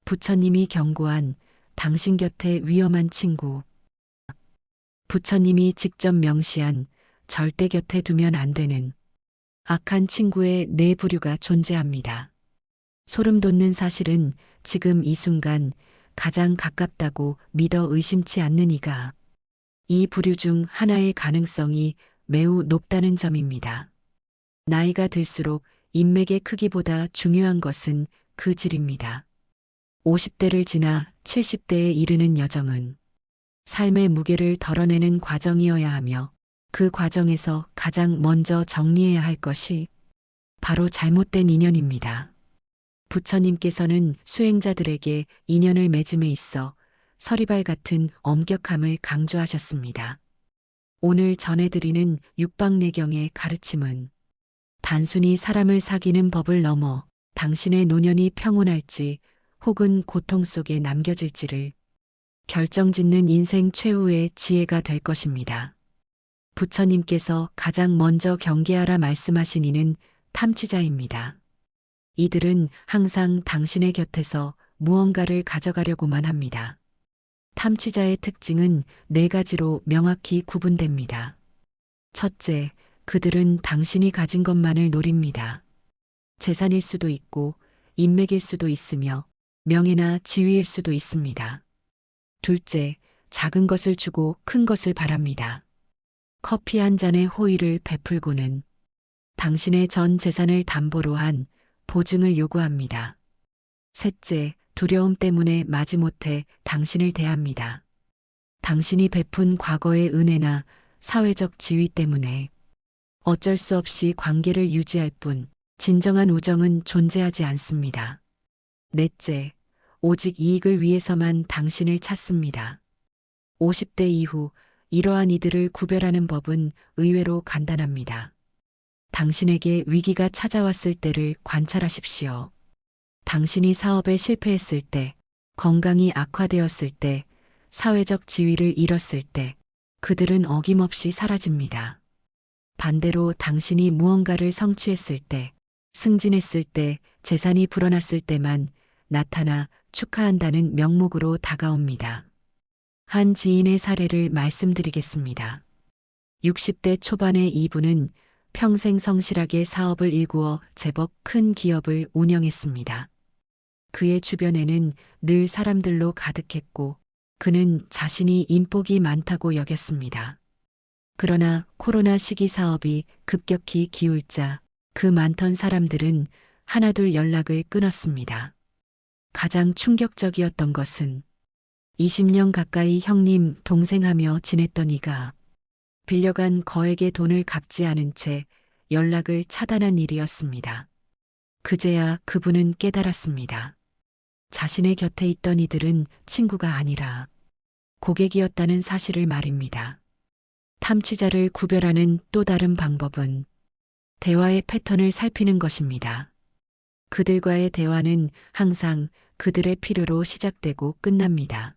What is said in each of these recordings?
부처님이 경고한 당신 곁에 위험한 친구. 부처님이 직접 명시한 절대 곁에 두면 안 되는 악한 친구의 네 부류가 존재합니다. 소름 돋는 사실은 지금 이 순간 가장 가깝다고 믿어 의심치 않는 이가 이 부류 중 하나의 가능성이 매우 높다는 점입니다. 나이가 들수록 인맥의 크기보다 중요한 것은 그 질입니다. 50대를 지나 70대에 이르는 여정은 삶의 무게를 덜어내는 과정이어야 하며 그 과정에서 가장 먼저 정리해야 할 것이 바로 잘못된 인연입니다. 부처님께서는 수행자들에게 인연을 맺음에 있어 서리발 같은 엄격함을 강조하셨습니다. 오늘 전해드리는 육박내경의 가르침은 단순히 사람을 사귀는 법을 넘어 당신의 노년이 평온할지 혹은 고통 속에 남겨질지를 결정짓는 인생 최후의 지혜가 될 것입니다. 부처님께서 가장 먼저 경계하라 말씀하신 이는 탐치자입니다. 이들은 항상 당신의 곁에서 무언가를 가져가려고만 합니다. 탐치자의 특징은 네 가지로 명확히 구분됩니다. 첫째, 그들은 당신이 가진 것만을 노립니다. 재산일 수도 있고 인맥일 수도 있으며 명예나 지위일 수도 있습니다. 둘째, 작은 것을 주고 큰 것을 바랍니다. 커피 한 잔의 호의를 베풀고는 당신의 전 재산을 담보로 한 보증을 요구합니다. 셋째, 두려움 때문에 마지못해 당신을 대합니다. 당신이 베푼 과거의 은혜나 사회적 지위 때문에 어쩔 수 없이 관계를 유지할 뿐 진정한 우정은 존재하지 않습니다. 넷째, 오직 이익을 위해서만 당신을 찾습니다. 50대 이후 이러한 이들을 구별하는 법은 의외로 간단합니다. 당신에게 위기가 찾아왔을 때를 관찰하십시오. 당신이 사업에 실패했을 때, 건강이 악화되었을 때, 사회적 지위를 잃었을 때, 그들은 어김없이 사라집니다. 반대로 당신이 무언가를 성취했을 때, 승진했을 때, 재산이 불어났을 때만 나타나 축하한다는 명목으로 다가옵니다. 한 지인의 사례를 말씀드리겠습니다. 60대 초반의 이분은 평생 성실하게 사업을 일구어 제법 큰 기업을 운영했습니다. 그의 주변에는 늘 사람들로 가득했고 그는 자신이 인복이 많다고 여겼습니다. 그러나 코로나 시기 사업이 급격히 기울자 그 많던 사람들은 하나둘 연락을 끊었습니다. 가장 충격적이었던 것은 20년 가까이 형님, 동생하며 지냈던 이가 빌려간 거액의 돈을 갚지 않은 채 연락을 차단한 일이었습니다. 그제야 그분은 깨달았습니다. 자신의 곁에 있던 이들은 친구가 아니라 고객이었다는 사실을 말입니다. 탐치자를 구별하는 또 다른 방법은 대화의 패턴을 살피는 것입니다. 그들과의 대화는 항상 그들의 필요로 시작되고 끝납니다.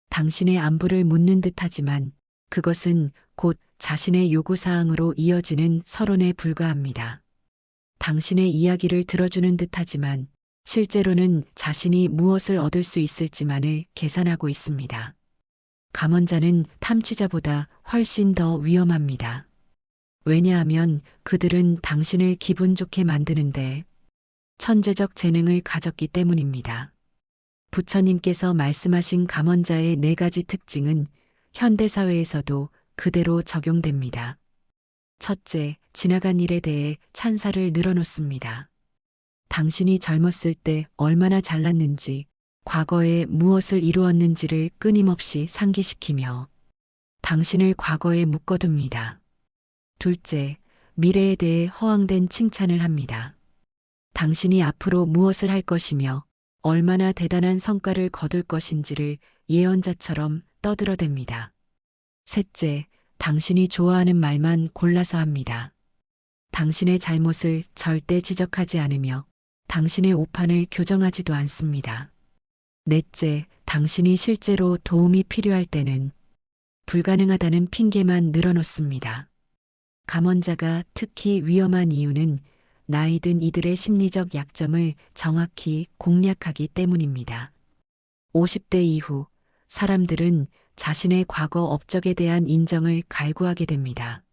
당신의 안부를 묻는 듯하지만 그것은 곧 자신의 요구사항으로 이어지는 서론에 불과합니다. 당신의 이야기를 들어주는 듯하지만 실제로는 자신이 무엇을 얻을 수 있을지만을 계산하고 있습니다. 감언자는 탐치자보다 훨씬 더 위험합니다. 왜냐하면 그들은 당신을 기분 좋게 만드는데 천재적 재능을 가졌기 때문입니다. 부처님께서 말씀하신 감언자의 네 가지 특징은 현대사회에서도 그대로 적용됩니다. 첫째, 지나간 일에 대해 찬사를 늘어놓습니다. 당신이 젊었을 때 얼마나 잘났는지, 과거에 무엇을 이루었는지를 끊임없이 상기시키며 당신을 과거에 묶어둡니다. 둘째, 미래에 대해 허황된 칭찬을 합니다. 당신이 앞으로 무엇을 할 것이며 얼마나 대단한 성과를 거둘 것인지를 예언자처럼 떠들어댑니다. 셋째, 당신이 좋아하는 말만 골라서 합니다. 당신의 잘못을 절대 지적하지 않으며 당신의 오판을 교정하지도 않습니다. 넷째, 당신이 실제로 도움이 필요할 때는 불가능하다는 핑계만 늘어놓습니다. 감언자가 특히 위험한 이유는 나이 든 이들의 심리적 약점을 정확히 공략하기 때문입니다. 50대 이후 사람들은 자신의 과거 업적에 대한 인정을 갈구하게 됩니다.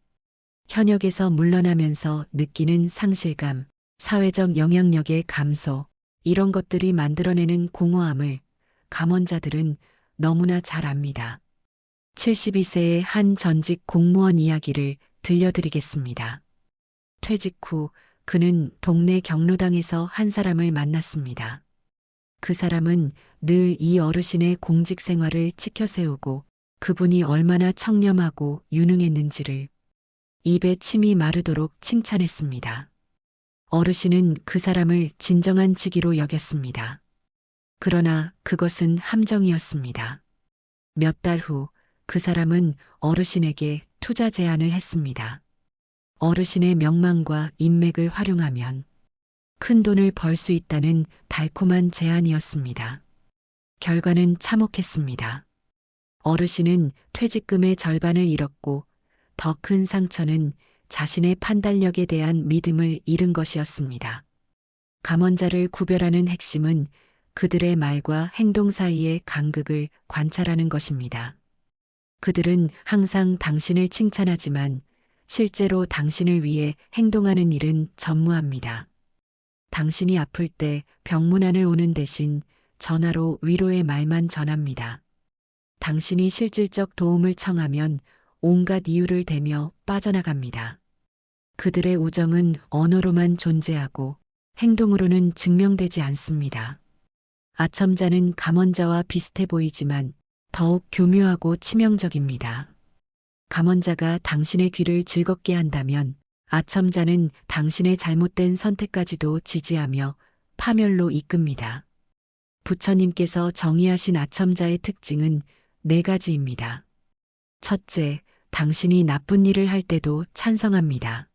현역에서 물러나면서 느끼는 상실감, 사회적 영향력의 감소, 이런 것들이 만들어내는 공허함을 감원자들은 너무나 잘 압니다. 72세의 한 전직 공무원 이야기를 들려드리겠습니다. 퇴직 후 그는 동네 경로당에서 한 사람을 만났습니다. 그 사람은 늘 이 어르신의 공직 생활을 치켜세우고 그분이 얼마나 청렴하고 유능했는지를 입에 침이 마르도록 칭찬했습니다. 어르신은 그 사람을 진정한 직위로 여겼습니다. 그러나 그것은 함정이었습니다. 몇 달 후 그 사람은 어르신에게 투자 제안을 했습니다. 어르신의 명망과 인맥을 활용하면 큰 돈을 벌 수 있다는 달콤한 제안이었습니다. 결과는 참혹했습니다. 어르신은 퇴직금의 절반을 잃었고 더 큰 상처는 자신의 판단력에 대한 믿음을 잃은 것이었습니다. 감원자를 구별하는 핵심은 그들의 말과 행동 사이의 간극을 관찰하는 것입니다. 그들은 항상 당신을 칭찬하지만 실제로 당신을 위해 행동하는 일은 전무합니다. 당신이 아플 때 병문안을 오는 대신 전화로 위로의 말만 전합니다. 당신이 실질적 도움을 청하면 온갖 이유를 대며 빠져나갑니다. 그들의 우정은 언어로만 존재하고 행동으로는 증명되지 않습니다. 아첨자는 감원자와 비슷해 보이지만 더욱 교묘하고 치명적입니다. 감원자가 당신의 귀를 즐겁게 한다면 아첨자는 당신의 잘못된 선택까지도 지지하며 파멸로 이끕니다. 부처님께서 정의하신 아첨자의 특징은 4가지입니다. 첫째, 당신이 나쁜 일을 할 때도 찬성합니다.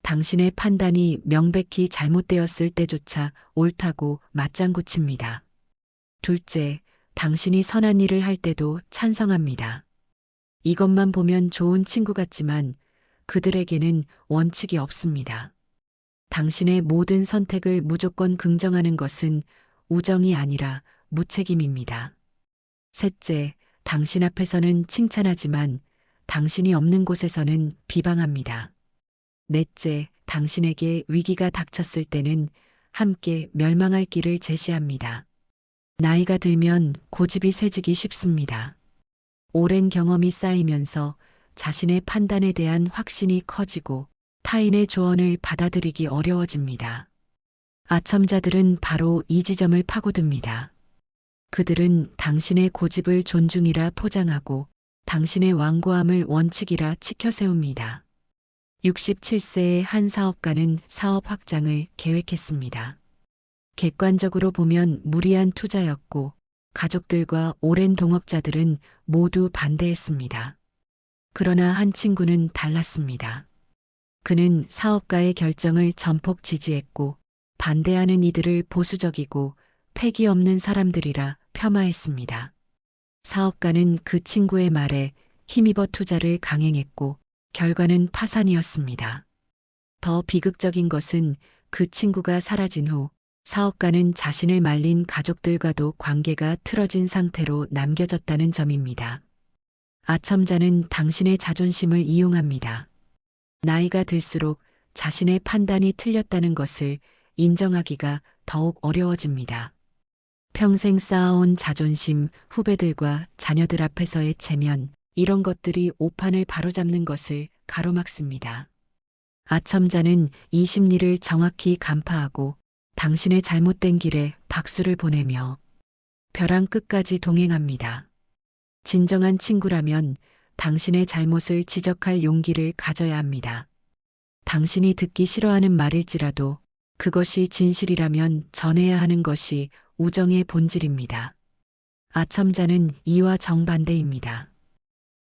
당신의 판단이 명백히 잘못되었을 때조차 옳다고 맞장구 칩니다. 둘째, 당신이 선한 일을 할 때도 찬성합니다. 이것만 보면 좋은 친구 같지만 그들에게는 원칙이 없습니다. 당신의 모든 선택을 무조건 긍정하는 것은 우정이 아니라 무책임입니다. 셋째, 당신 앞에서는 칭찬하지만 당신이 없는 곳에서는 비방합니다. 넷째, 당신에게 위기가 닥쳤을 때는 함께 멸망할 길을 제시합니다. 나이가 들면 고집이 세지기 쉽습니다. 오랜 경험이 쌓이면서 자신의 판단에 대한 확신이 커지고 타인의 조언을 받아들이기 어려워집니다. 아첨자들은 바로 이 지점을 파고듭니다. 그들은 당신의 고집을 존중이라 포장하고 당신의 완고함을 원칙이라 치켜세웁니다. 67세의 한 사업가는 사업 확장을 계획했습니다. 객관적으로 보면 무리한 투자였고 가족들과 오랜 동업자들은 모두 반대했습니다. 그러나 한 친구는 달랐습니다. 그는 사업가의 결정을 전폭 지지했고 반대하는 이들을 보수적이고 패기 없는 사람들이라 폄하했습니다. 사업가는 그 친구의 말에 힘입어 투자를 강행했고 결과는 파산이었습니다. 더 비극적인 것은 그 친구가 사라진 후 사업가는 자신을 말린 가족들과도 관계가 틀어진 상태로 남겨졌다는 점입니다. 아첨자는 당신의 자존심을 이용합니다. 나이가 들수록 자신의 판단이 틀렸다는 것을 인정하기가 더욱 어려워집니다. 평생 쌓아온 자존심, 후배들과 자녀들 앞에서의 체면, 이런 것들이 오판을 바로잡는 것을 가로막습니다. 아첨자는 이 심리를 정확히 간파하고 당신의 잘못된 길에 박수를 보내며 벼랑 끝까지 동행합니다. 진정한 친구라면 당신의 잘못을 지적할 용기를 가져야 합니다. 당신이 듣기 싫어하는 말일지라도 그것이 진실이라면 전해야 하는 것이 우정의 본질입니다. 아첨자는 이와 정반대입니다.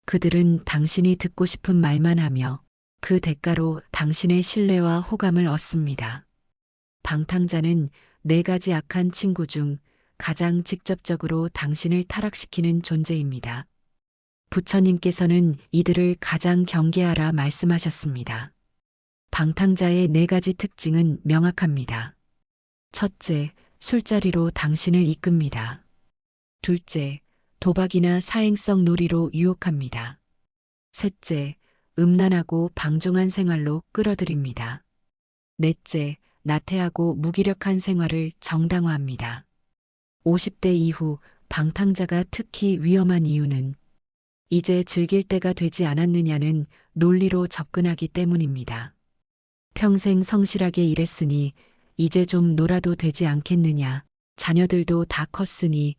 그들은 당신이 듣고 싶은 말만 하며 그 대가로 당신의 신뢰와 호감을 얻습니다. 방탕자는 4가지 악한 친구 중 가장 직접적으로 당신을 타락시키는 존재입니다. 부처님께서는 이들을 가장 경계하라 말씀하셨습니다. 방탕자의 4가지 특징은 명확합니다. 첫째, 술자리로 당신을 이끕니다. 둘째, 도박이나 사행성 놀이로 유혹합니다. 셋째, 음란하고 방종한 생활로 끌어들입니다. 넷째, 나태하고 무기력한 생활을 정당화합니다. 50대 이후 방탕자가 특히 위험한 이유는 이제 즐길 때가 되지 않았느냐는 논리로 접근하기 때문입니다. 평생 성실하게 일했으니 이제 좀 놀아도 되지 않겠느냐. 자녀들도 다 컸으니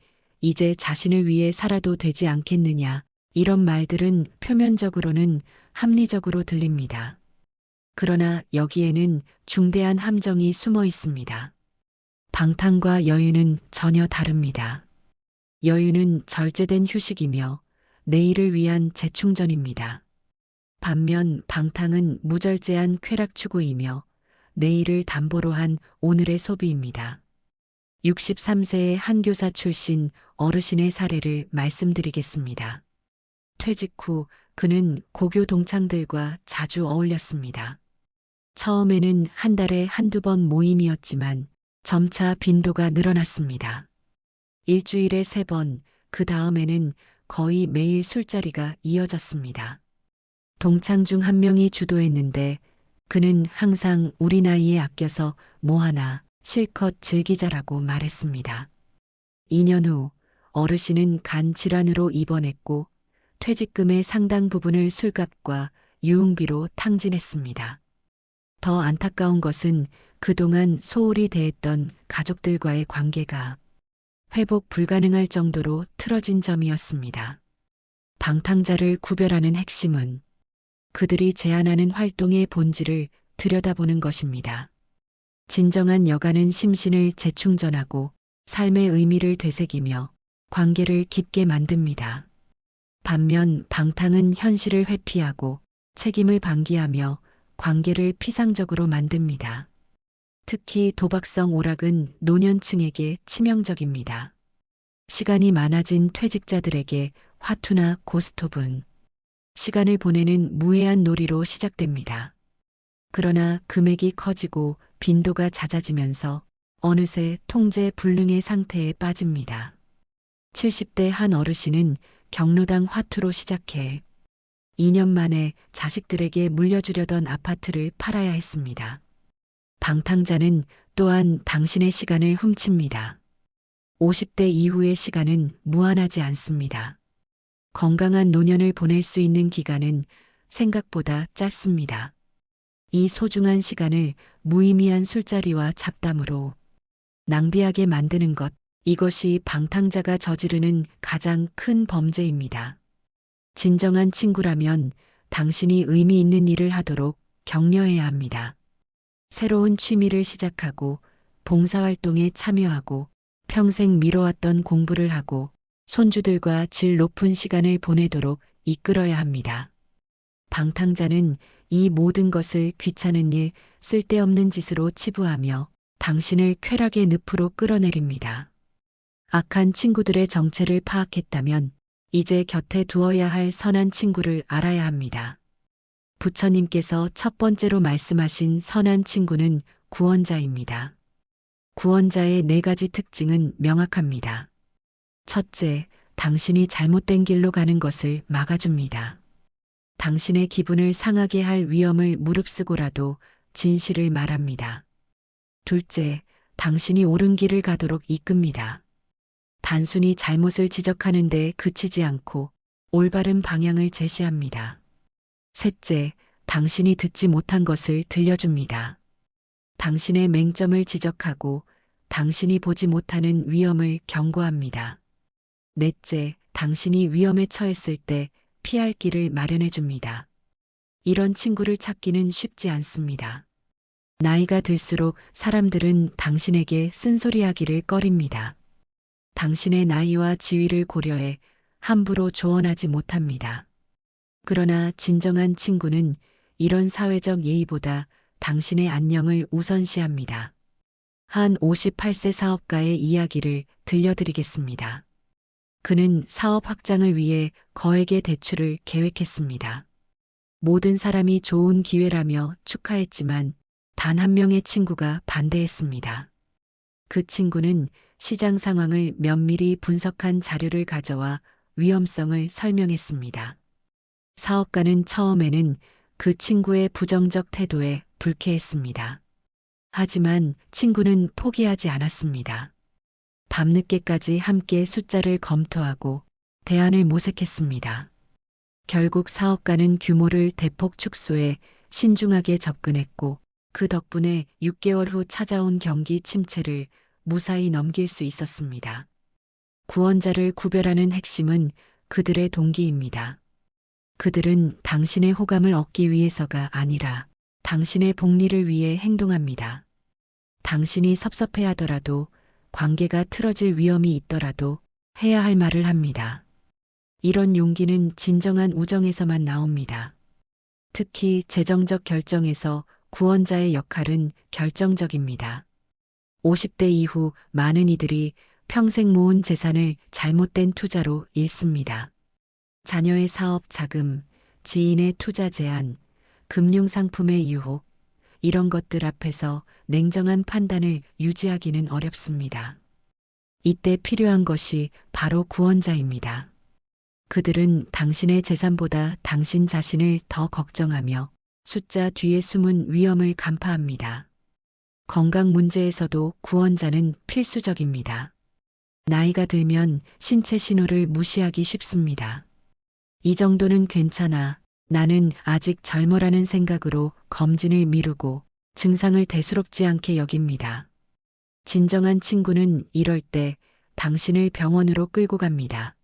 이제 자신을 위해 살아도 되지 않겠느냐. 이런 말들은 표면적으로는 합리적으로 들립니다. 그러나 여기에는 중대한 함정이 숨어 있습니다. 방탕과 여유는 전혀 다릅니다. 여유는 절제된 휴식이며 내일을 위한 재충전입니다. 반면 방탕은 무절제한 쾌락 추구이며 내일을 담보로 한 오늘의 소비입니다. 63세의 한 교사 출신 어르신의 사례를 말씀드리겠습니다. 퇴직 후 그는 고교 동창들과 자주 어울렸습니다. 처음에는 한 달에 한두 번 모임이었지만 점차 빈도가 늘어났습니다. 일주일에 3번, 그 다음에는 거의 매일 술자리가 이어졌습니다. 동창 중 한 명이 주도했는데 그는 항상 우리 나이에 아껴서 뭐 하나 실컷 즐기자라고 말했습니다. 2년 후 어르신은 간 질환으로 입원했고 퇴직금의 상당 부분을 술값과 유흥비로 탕진했습니다. 더 안타까운 것은 그동안 소홀히 대했던 가족들과의 관계가 회복 불가능할 정도로 틀어진 점이었습니다. 방탕자를 구별하는 핵심은 그들이 제안하는 활동의 본질을 들여다보는 것입니다. 진정한 여가는 심신을 재충전하고 삶의 의미를 되새기며 관계를 깊게 만듭니다. 반면 방탕은 현실을 회피하고 책임을 방기하며 관계를 피상적으로 만듭니다. 특히 도박성 오락은 노년층에게 치명적입니다. 시간이 많아진 퇴직자들에게 화투나 고스톱은 시간을 보내는 무해한 놀이로 시작됩니다. 그러나 금액이 커지고 빈도가 잦아지면서 어느새 통제 불능의 상태에 빠집니다. 70대 한 어르신은 경로당 화투로 시작해 2년 만에 자식들에게 물려주려던 아파트를 팔아야 했습니다. 방탕자는 또한 당신의 시간을 훔칩니다. 50대 이후의 시간은 무한하지 않습니다. 건강한 노년을 보낼 수 있는 기간은 생각보다 짧습니다. 이 소중한 시간을 무의미한 술자리와 잡담으로 낭비하게 만드는 것, 이것이 방탕자가 저지르는 가장 큰 범죄입니다. 진정한 친구라면 당신이 의미 있는 일을 하도록 격려해야 합니다. 새로운 취미를 시작하고 봉사활동에 참여하고 평생 미뤄왔던 공부를 하고 손주들과 질 높은 시간을 보내도록 이끌어야 합니다. 방탕자는 이 모든 것을 귀찮은 일, 쓸데없는 짓으로 치부하며 당신을 쾌락의 늪으로 끌어내립니다. 악한 친구들의 정체를 파악했다면 이제 곁에 두어야 할 선한 친구를 알아야 합니다. 부처님께서 첫 번째로 말씀하신 선한 친구는 구원자입니다. 구원자의 4가지 특징은 명확합니다. 첫째, 당신이 잘못된 길로 가는 것을 막아줍니다. 당신의 기분을 상하게 할 위험을 무릅쓰고라도 진실을 말합니다. 둘째, 당신이 옳은 길을 가도록 이끕니다. 단순히 잘못을 지적하는데 그치지 않고 올바른 방향을 제시합니다. 셋째, 당신이 듣지 못한 것을 들려줍니다. 당신의 맹점을 지적하고 당신이 보지 못하는 위험을 경고합니다. 넷째, 당신이 위험에 처했을 때 피할 길을 마련해 줍니다. 이런 친구를 찾기는 쉽지 않습니다. 나이가 들수록 사람들은 당신에게 쓴소리하기를 꺼립니다. 당신의 나이와 지위를 고려해 함부로 조언하지 못합니다. 그러나 진정한 친구는 이런 사회적 예의보다 당신의 안녕을 우선시합니다. 한 58세 사업가의 이야기를 들려드리겠습니다. 그는 사업 확장을 위해 거액의 대출을 계획했습니다. 모든 사람이 좋은 기회라며 축하했지만 단 한 명의 친구가 반대했습니다. 그 친구는 시장 상황을 면밀히 분석한 자료를 가져와 위험성을 설명했습니다. 사업가는 처음에는 그 친구의 부정적 태도에 불쾌했습니다. 하지만 친구는 포기하지 않았습니다. 밤늦게까지 함께 숫자를 검토하고 대안을 모색했습니다. 결국 사업가는 규모를 대폭 축소해 신중하게 접근했고 그 덕분에 6개월 후 찾아온 경기 침체를 무사히 넘길 수 있었습니다. 구원자를 구별하는 핵심은 그들의 동기입니다. 그들은 당신의 호감을 얻기 위해서가 아니라 당신의 복리를 위해 행동합니다. 당신이 섭섭해하더라도 관계가 틀어질 위험이 있더라도 해야 할 말을 합니다. 이런 용기는 진정한 우정에서만 나옵니다. 특히 재정적 결정에서 구원자의 역할은 결정적입니다. 50대 이후 많은 이들이 평생 모은 재산을 잘못된 투자로 잃습니다. 자녀의 사업 자금, 지인의 투자 제한, 금융상품의 유혹, 이런 것들 앞에서 냉정한 판단을 유지하기는 어렵습니다. 이때 필요한 것이 바로 구원자입니다. 그들은 당신의 재산보다 당신 자신을 더 걱정하며 숫자 뒤에 숨은 위험을 간파합니다. 건강 문제에서도 구원자는 필수적입니다. 나이가 들면 신체 신호를 무시하기 쉽습니다. 이 정도는 괜찮아. 나는 아직 젊어라는 생각으로 검진을 미루고 증상을 대수롭지 않게 여깁니다. 진정한 친구는 이럴 때 당신을 병원으로 끌고 갑니다.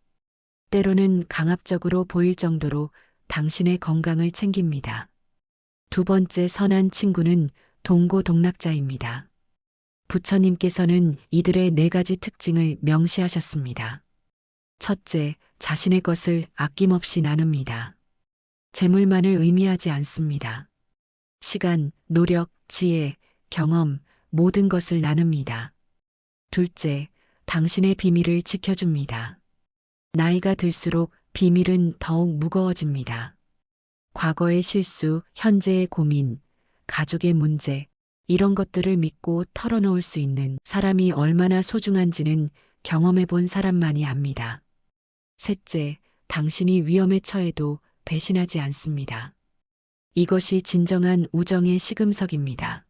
때로는 강압적으로 보일 정도로 당신의 건강을 챙깁니다. 두 번째 선한 친구는 동고동락자입니다. 부처님께서는 이들의 4가지 특징을 명시하셨습니다. 첫째, 자신의 것을 아낌없이 나눕니다. 재물만을 의미하지 않습니다. 시간, 노력, 지혜, 경험, 모든 것을 나눕니다. 둘째, 당신의 비밀을 지켜줍니다. 나이가 들수록 비밀은 더욱 무거워집니다. 과거의 실수, 현재의 고민, 가족의 문제, 이런 것들을 믿고 털어놓을 수 있는 사람이 얼마나 소중한지는 경험해 본 사람만이 압니다. 셋째, 당신이 위험에 처해도 배신하지 않습니다. 이것이 진정한 우정의 시금석입니다.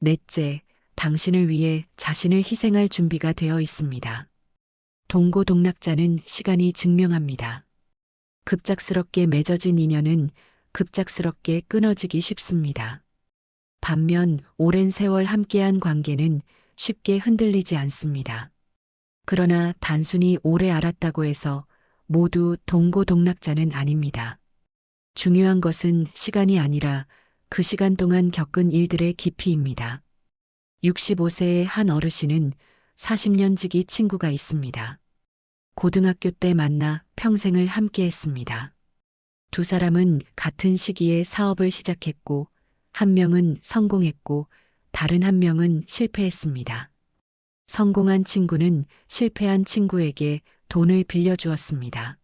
넷째, 당신을 위해 자신을 희생할 준비가 되어 있습니다. 동고동락자는 시간이 증명합니다. 급작스럽게 맺어진 인연은 급작스럽게 끊어지기 쉽습니다. 반면 오랜 세월 함께한 관계는 쉽게 흔들리지 않습니다. 그러나 단순히 오래 알았다고 해서 모두 동고동락자는 아닙니다. 중요한 것은 시간이 아니라 그 시간 동안 겪은 일들의 깊이입니다. 65세의 한 어르신은 40년 지기 친구가 있습니다. 고등학교 때 만나 평생을 함께했습니다. 두 사람은 같은 시기에 사업을 시작했고 한 명은 성공했고 다른 한 명은 실패했습니다. 성공한 친구는 실패한 친구에게 돈을 빌려주었습니다.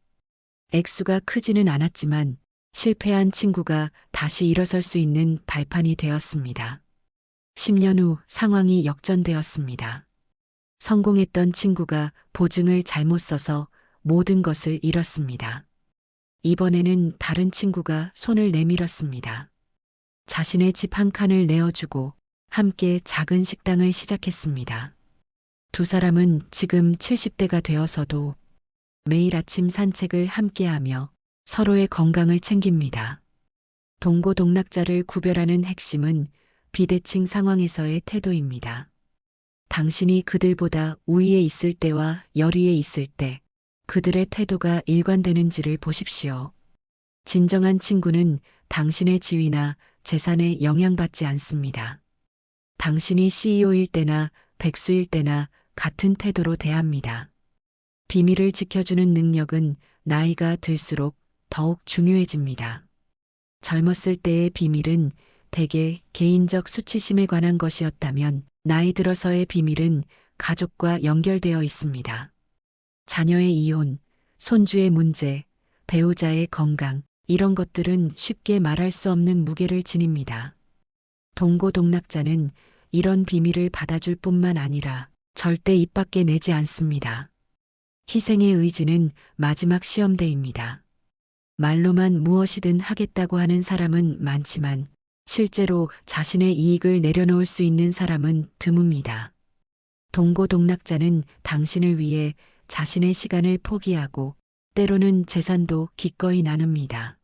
액수가 크지는 않았지만 실패한 친구가 다시 일어설 수 있는 발판이 되었습니다. 10년 후 상황이 역전되었습니다. 성공했던 친구가 보증을 잘못 써서 모든 것을 잃었습니다. 이번에는 다른 친구가 손을 내밀었습니다. 자신의 집 한 칸을 내어주고 함께 작은 식당을 시작했습니다. 두 사람은 지금 70대가 되어서도 매일 아침 산책을 함께하며 서로의 건강을 챙깁니다. 동고동락자를 구별하는 핵심은 비대칭 상황에서의 태도입니다. 당신이 그들보다 우위에 있을 때와 열위에 있을 때 그들의 태도가 일관되는지를 보십시오. 진정한 친구는 당신의 지위나 재산에 영향받지 않습니다. 당신이 CEO일 때나 백수일 때나 같은 태도로 대합니다. 비밀을 지켜주는 능력은 나이가 들수록 더욱 중요해집니다. 젊었을 때의 비밀은 대개 개인적 수치심에 관한 것이었다면 나이 들어서의 비밀은 가족과 연결되어 있습니다. 자녀의 이혼, 손주의 문제, 배우자의 건강, 이런 것들은 쉽게 말할 수 없는 무게를 지닙니다. 동고동락자는 이런 비밀을 받아줄 뿐만 아니라 절대 입 밖에 내지 않습니다. 희생의 의지는 마지막 시험대입니다. 말로만 무엇이든 하겠다고 하는 사람은 많지만 실제로 자신의 이익을 내려놓을 수 있는 사람은 드뭅니다. 동고동락자는 당신을 위해 자신의 시간을 포기하고 때로는 재산도 기꺼이 나눕니다.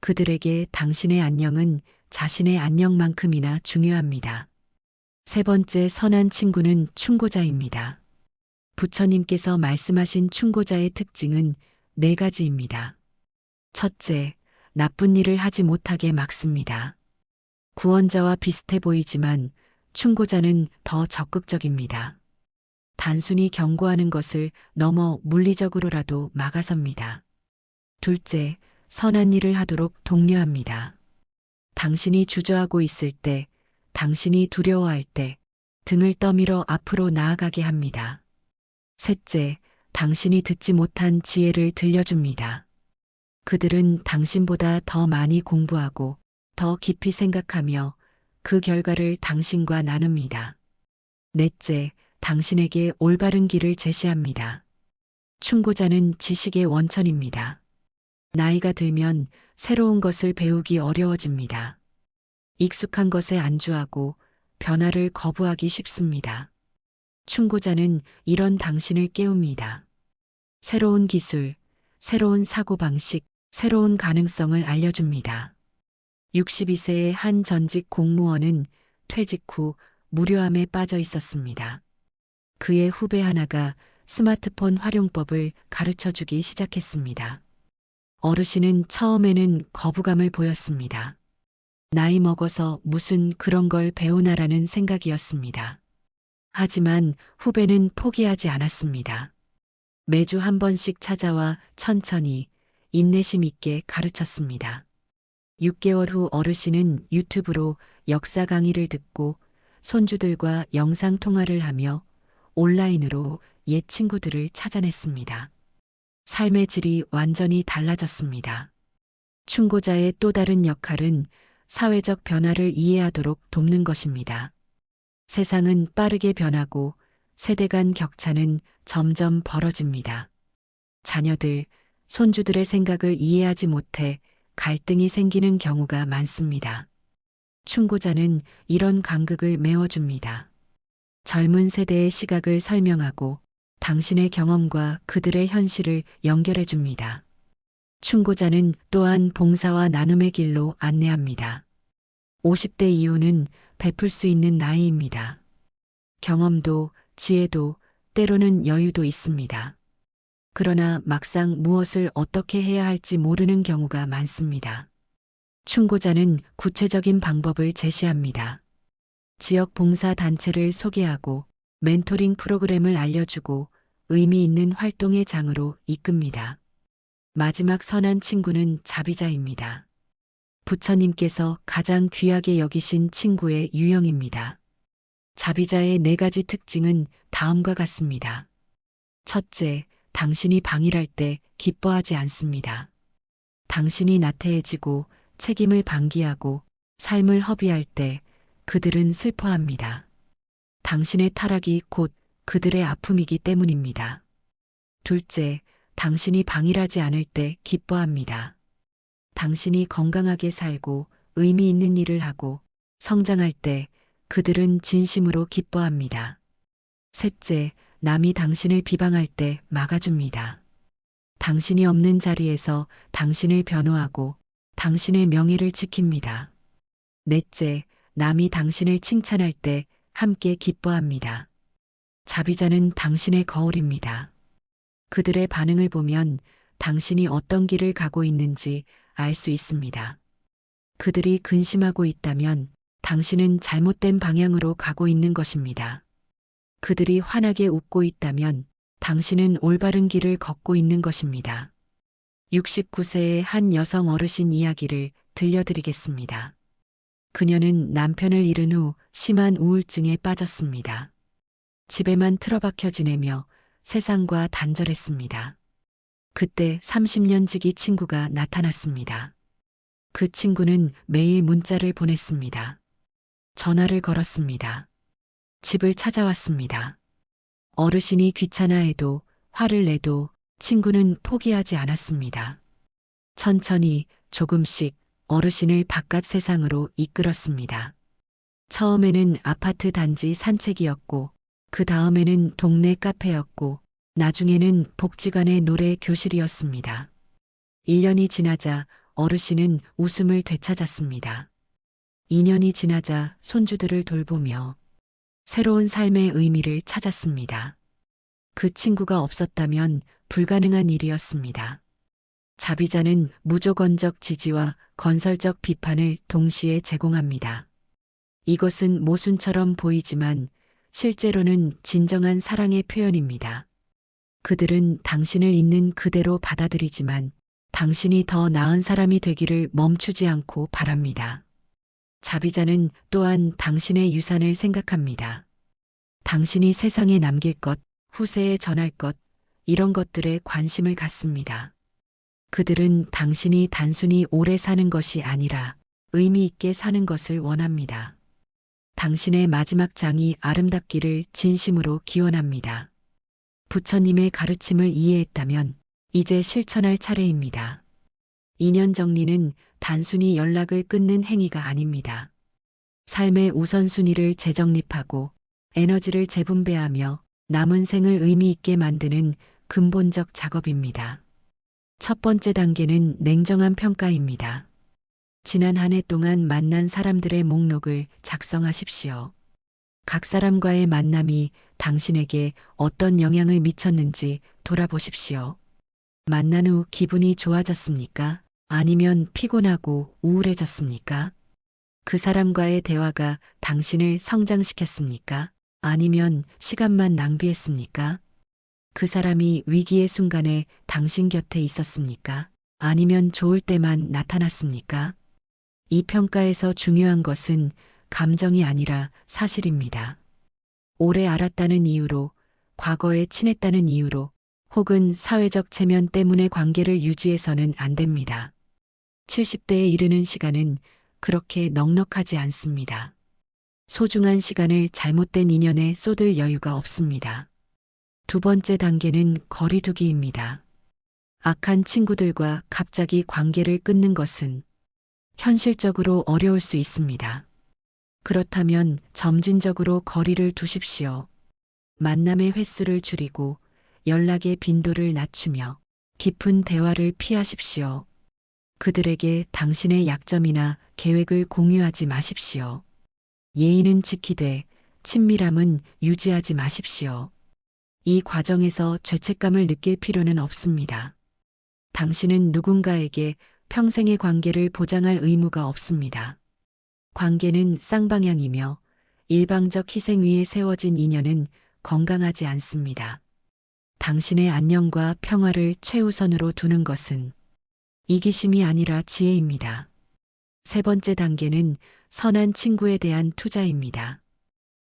그들에게 당신의 안녕은 자신의 안녕만큼이나 중요합니다. 세 번째 선한 친구는 충고자입니다. 부처님께서 말씀하신 충고자의 특징은 네 가지입니다. 첫째, 나쁜 일을 하지 못하게 막습니다. 구원자와 비슷해 보이지만 충고자는 더 적극적입니다. 단순히 경고하는 것을 넘어 물리적으로라도 막아섭니다. 둘째, 선한 일을 하도록 독려합니다. 당신이 주저하고 있을 때, 당신이 두려워할 때 등을 떠밀어 앞으로 나아가게 합니다. 셋째, 당신이 듣지 못한 지혜를 들려줍니다. 그들은 당신보다 더 많이 공부하고 더 깊이 생각하며 그 결과를 당신과 나눕니다. 넷째, 당신에게 올바른 길을 제시합니다. 충고자는 지식의 원천입니다. 나이가 들면 새로운 것을 배우기 어려워집니다. 익숙한 것에 안주하고 변화를 거부하기 쉽습니다. 충고자는 이런 당신을 깨웁니다. 새로운 기술, 새로운 사고방식, 새로운 가능성을 알려줍니다. 62세의 한 전직 공무원은 퇴직 후 무료함에 빠져 있었습니다. 그의 후배 하나가 스마트폰 활용법을 가르쳐 주기 시작했습니다. 어르신은 처음에는 거부감을 보였습니다. 나이 먹어서 무슨 그런 걸 배우나라는 생각이었습니다. 하지만 후배는 포기하지 않았습니다. 매주 한 번씩 찾아와 천천히 인내심 있게 가르쳤습니다. 6개월 후 어르신은 유튜브로 역사 강의를 듣고 손주들과 영상 통화를 하며 온라인으로 옛 친구들을 찾아냈습니다. 삶의 질이 완전히 달라졌습니다. 충고자의 또 다른 역할은 사회적 변화를 이해하도록 돕는 것입니다. 세상은 빠르게 변하고 세대 간 격차는 점점 벌어집니다. 자녀들, 손주들의 생각을 이해하지 못해 갈등이 생기는 경우가 많습니다. 충고자는 이런 간극을 메워줍니다. 젊은 세대의 시각을 설명하고 당신의 경험과 그들의 현실을 연결해 줍니다. 충고자는 또한 봉사와 나눔의 길로 안내합니다. 50대 이후는 베풀 수 있는 나이입니다. 경험도 지혜도 때로는 여유도 있습니다. 그러나 막상 무엇을 어떻게 해야 할지 모르는 경우가 많습니다. 충고자는 구체적인 방법을 제시합니다. 지역 봉사 단체를 소개하고 멘토링 프로그램을 알려주고 의미 있는 활동의 장으로 이끕니다. 마지막 선한 친구는 자비자입니다. 부처님께서 가장 귀하게 여기신 친구의 유형입니다. 자비자의 네 가지 특징은 다음과 같습니다. 첫째, 당신이 방일할 때 기뻐하지 않습니다. 당신이 나태해지고 책임을 방기하고 삶을 허비할 때 그들은 슬퍼합니다. 당신의 타락이 곧 그들의 아픔이기 때문입니다. 둘째, 당신이 방일하지 않을 때 기뻐합니다. 당신이 건강하게 살고 의미 있는 일을 하고 성장할 때 그들은 진심으로 기뻐합니다. 셋째, 남이 당신을 비방할 때 막아줍니다. 당신이 없는 자리에서 당신을 변호하고 당신의 명예를 지킵니다. 넷째, 남이 당신을 칭찬할 때 함께 기뻐합니다. 자비자는 당신의 거울입니다. 그들의 반응을 보면 당신이 어떤 길을 가고 있는지 알 수 있습니다. 그들이 근심하고 있다면 당신은 잘못된 방향으로 가고 있는 것입니다. 그들이 환하게 웃고 있다면 당신은 올바른 길을 걷고 있는 것입니다. 69세의 한 여성 어르신 이야기를 들려드리겠습니다. 그녀는 남편을 잃은 후 심한 우울증에 빠졌습니다. 집에만 틀어박혀 지내며 세상과 단절했습니다. 그때 30년 지기 친구가 나타났습니다. 그 친구는 매일 문자를 보냈습니다. 전화를 걸었습니다. 집을 찾아왔습니다. 어르신이 귀찮아해도 화를 내도 친구는 포기하지 않았습니다. 천천히 조금씩 어르신을 바깥 세상으로 이끌었습니다. 처음에는 아파트 단지 산책이었고, 그 다음에는 동네 카페였고, 나중에는 복지관의 노래 교실이었습니다. 1년이 지나자 어르신은 웃음을 되찾았습니다. 2년이 지나자 손주들을 돌보며 새로운 삶의 의미를 찾았습니다. 그 친구가 없었다면 불가능한 일이었습니다. 자비자는 무조건적 지지와 건설적 비판을 동시에 제공합니다. 이것은 모순처럼 보이지만 실제로는 진정한 사랑의 표현입니다. 그들은 당신을 있는 그대로 받아들이지만 당신이 더 나은 사람이 되기를 멈추지 않고 바랍니다. 자비자는 또한 당신의 유산을 생각합니다. 당신이 세상에 남길 것, 후세에 전할 것, 이런 것들에 관심을 갖습니다. 그들은 당신이 단순히 오래 사는 것이 아니라 의미 있게 사는 것을 원합니다. 당신의 마지막 장이 아름답기를 진심으로 기원합니다. 부처님의 가르침을 이해했다면 이제 실천할 차례입니다. 인연 정리는 단순히 연락을 끊는 행위가 아닙니다. 삶의 우선순위를 재정립하고 에너지를 재분배하며 남은 생을 의미 있게 만드는 근본적 작업입니다. 첫 번째 단계는 냉정한 평가입니다. 지난 한 해 동안 만난 사람들의 목록을 작성하십시오. 각 사람과의 만남이 당신에게 어떤 영향을 미쳤는지 돌아보십시오. 만난 후 기분이 좋아졌습니까? 아니면 피곤하고 우울해졌습니까? 그 사람과의 대화가 당신을 성장시켰습니까? 아니면 시간만 낭비했습니까? 그 사람이 위기의 순간에 당신 곁에 있었습니까? 아니면 좋을 때만 나타났습니까? 이 평가에서 중요한 것은 감정이 아니라 사실입니다. 오래 알았다는 이유로, 과거에 친했다는 이유로, 혹은 사회적 체면 때문에 관계를 유지해서는 안 됩니다. 70대에 이르는 시간은 그렇게 넉넉하지 않습니다. 소중한 시간을 잘못된 인연에 쏟을 여유가 없습니다. 두 번째 단계는 거리두기입니다. 악한 친구들과 갑자기 관계를 끊는 것은 현실적으로 어려울 수 있습니다. 그렇다면 점진적으로 거리를 두십시오. 만남의 횟수를 줄이고 연락의 빈도를 낮추며 깊은 대화를 피하십시오. 그들에게 당신의 약점이나 계획을 공유하지 마십시오. 예의는 지키되 친밀함은 유지하지 마십시오. 이 과정에서 죄책감을 느낄 필요는 없습니다. 당신은 누군가에게 평생의 관계를 보장할 의무가 없습니다. 관계는 쌍방향이며 일방적 희생 위에 세워진 인연은 건강하지 않습니다. 당신의 안녕과 평화를 최우선으로 두는 것은 이기심이 아니라 지혜입니다. 세 번째 단계는 선한 친구에 대한 투자입니다.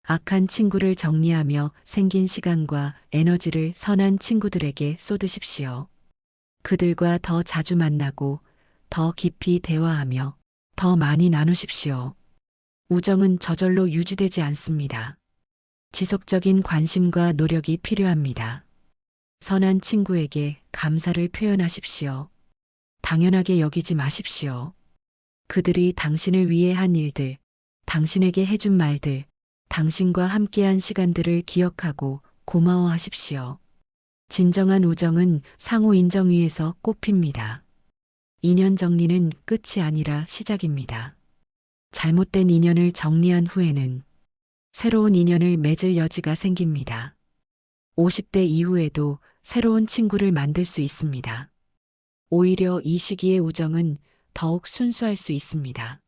악한 친구를 정리하며 생긴 시간과 에너지를 선한 친구들에게 쏟으십시오. 그들과 더 자주 만나고 더 깊이 대화하며 더 많이 나누십시오. 우정은 저절로 유지되지 않습니다. 지속적인 관심과 노력이 필요합니다. 선한 친구에게 감사를 표현하십시오. 당연하게 여기지 마십시오. 그들이 당신을 위해 한 일들, 당신에게 해준 말들, 당신과 함께한 시간들을 기억하고 고마워하십시오. 진정한 우정은 상호 인정 위에서 꽃핍니다. 인연 정리는 끝이 아니라 시작입니다. 잘못된 인연을 정리한 후에는 새로운 인연을 맺을 여지가 생깁니다. 50대 이후에도 새로운 친구를 만들 수 있습니다. 오히려 이 시기의 우정은 더욱 순수할 수 있습니다.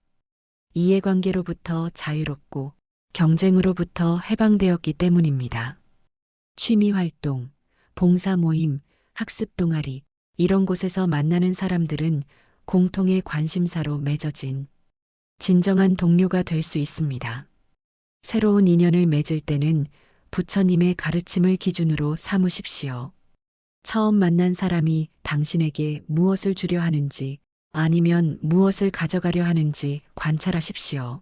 이해관계로부터 자유롭고 경쟁으로부터 해방되었기 때문입니다. 취미활동, 봉사모임, 학습동아리, 이런 곳에서 만나는 사람들은 공통의 관심사로 맺어진 진정한 동료가 될 수 있습니다. 새로운 인연을 맺을 때는 부처님의 가르침을 기준으로 삼으십시오. 처음 만난 사람이 당신에게 무엇을 주려 하는지 아니면 무엇을 가져가려 하는지 관찰하십시오.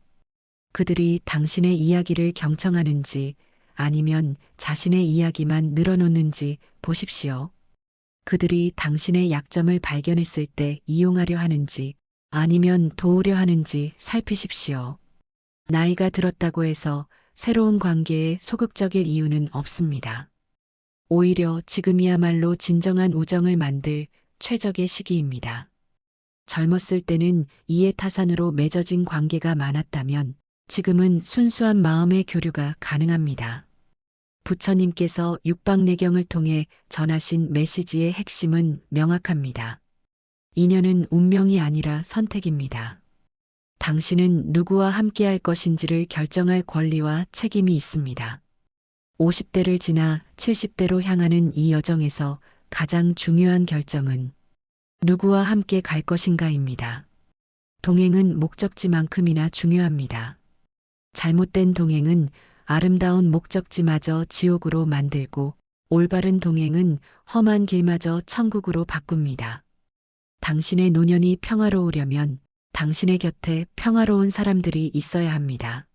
그들이 당신의 이야기를 경청하는지 아니면 자신의 이야기만 늘어놓는지 보십시오. 그들이 당신의 약점을 발견했을 때 이용하려 하는지 아니면 도우려 하는지 살피십시오. 나이가 들었다고 해서 새로운 관계에 소극적일 이유는 없습니다. 오히려 지금이야말로 진정한 우정을 만들 최적의 시기입니다. 젊었을 때는 이해타산으로 맺어진 관계가 많았다면 지금은 순수한 마음의 교류가 가능합니다. 부처님께서 육박내경을 통해 전하신 메시지의 핵심은 명확합니다. 인연은 운명이 아니라 선택입니다. 당신은 누구와 함께할 것인지를 결정할 권리와 책임이 있습니다. 50대를 지나 70대로 향하는 이 여정에서 가장 중요한 결정은 누구와 함께 갈 것인가입니다. 동행은 목적지만큼이나 중요합니다. 잘못된 동행은 아름다운 목적지마저 지옥으로 만들고 올바른 동행은 험한 길마저 천국으로 바꿉니다. 당신의 노년이 평화로우려면 당신의 곁에 평화로운 사람들이 있어야 합니다.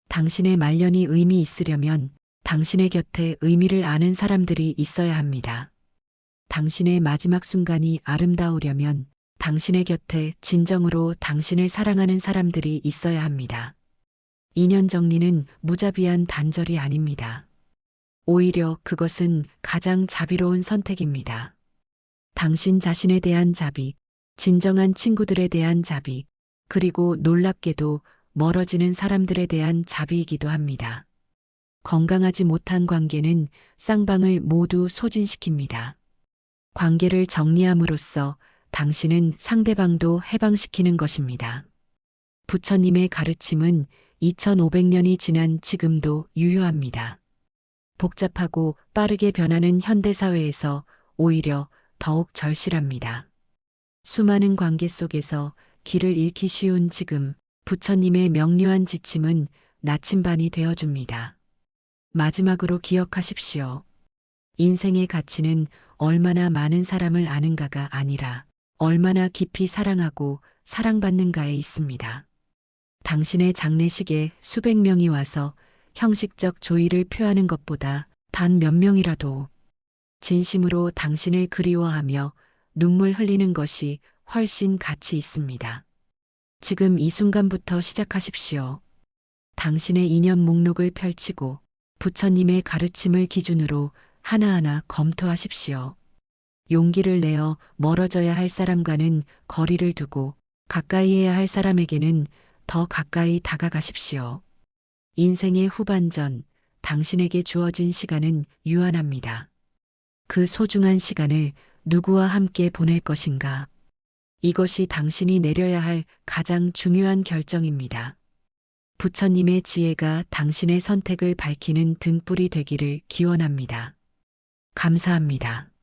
당신의 말년이 의미 있으려면 당신의 곁에 의미를 아는 사람들이 있어야 합니다. 당신의 마지막 순간이 아름다우려면 당신의 곁에 진정으로 당신을 사랑하는 사람들이 있어야 합니다. 인연 정리는 무자비한 단절이 아닙니다. 오히려 그것은 가장 자비로운 선택입니다. 당신 자신에 대한 자비, 진정한 친구들에 대한 자비, 그리고 놀랍게도 멀어지는 사람들에 대한 자비이기도 합니다. 건강하지 못한 관계는 쌍방을 모두 소진시킵니다. 관계를 정리함으로써 당신은 상대방도 해방시키는 것입니다. 부처님의 가르침은 2500년이 지난 지금도 유효합니다. 복잡하고 빠르게 변하는 현대사회에서 오히려 더욱 절실합니다. 수많은 관계 속에서 길을 잃기 쉬운 지금 부처님의 명료한 지침은 나침반이 되어줍니다. 마지막으로 기억하십시오. 인생의 가치는 얼마나 많은 사람을 아는가가 아니라 얼마나 깊이 사랑하고 사랑받는가에 있습니다. 당신의 장례식에 수백 명이 와서 형식적 조의를 표하는 것보다 단 몇 명이라도 진심으로 당신을 그리워하며 눈물 흘리는 것이 훨씬 가치 있습니다. 지금 이 순간부터 시작하십시오. 당신의 인연 목록을 펼치고 부처님의 가르침을 기준으로 하나하나 검토하십시오. 용기를 내어 멀어져야 할 사람과는 거리를 두고 가까이 해야 할 사람에게는 더 가까이 다가가십시오. 인생의 후반전, 당신에게 주어진 시간은 유한합니다. 그 소중한 시간을 누구와 함께 보낼 것인가? 이것이 당신이 내려야 할 가장 중요한 결정입니다. 부처님의 지혜가 당신의 선택을 밝히는 등불이 되기를 기원합니다. 감사합니다.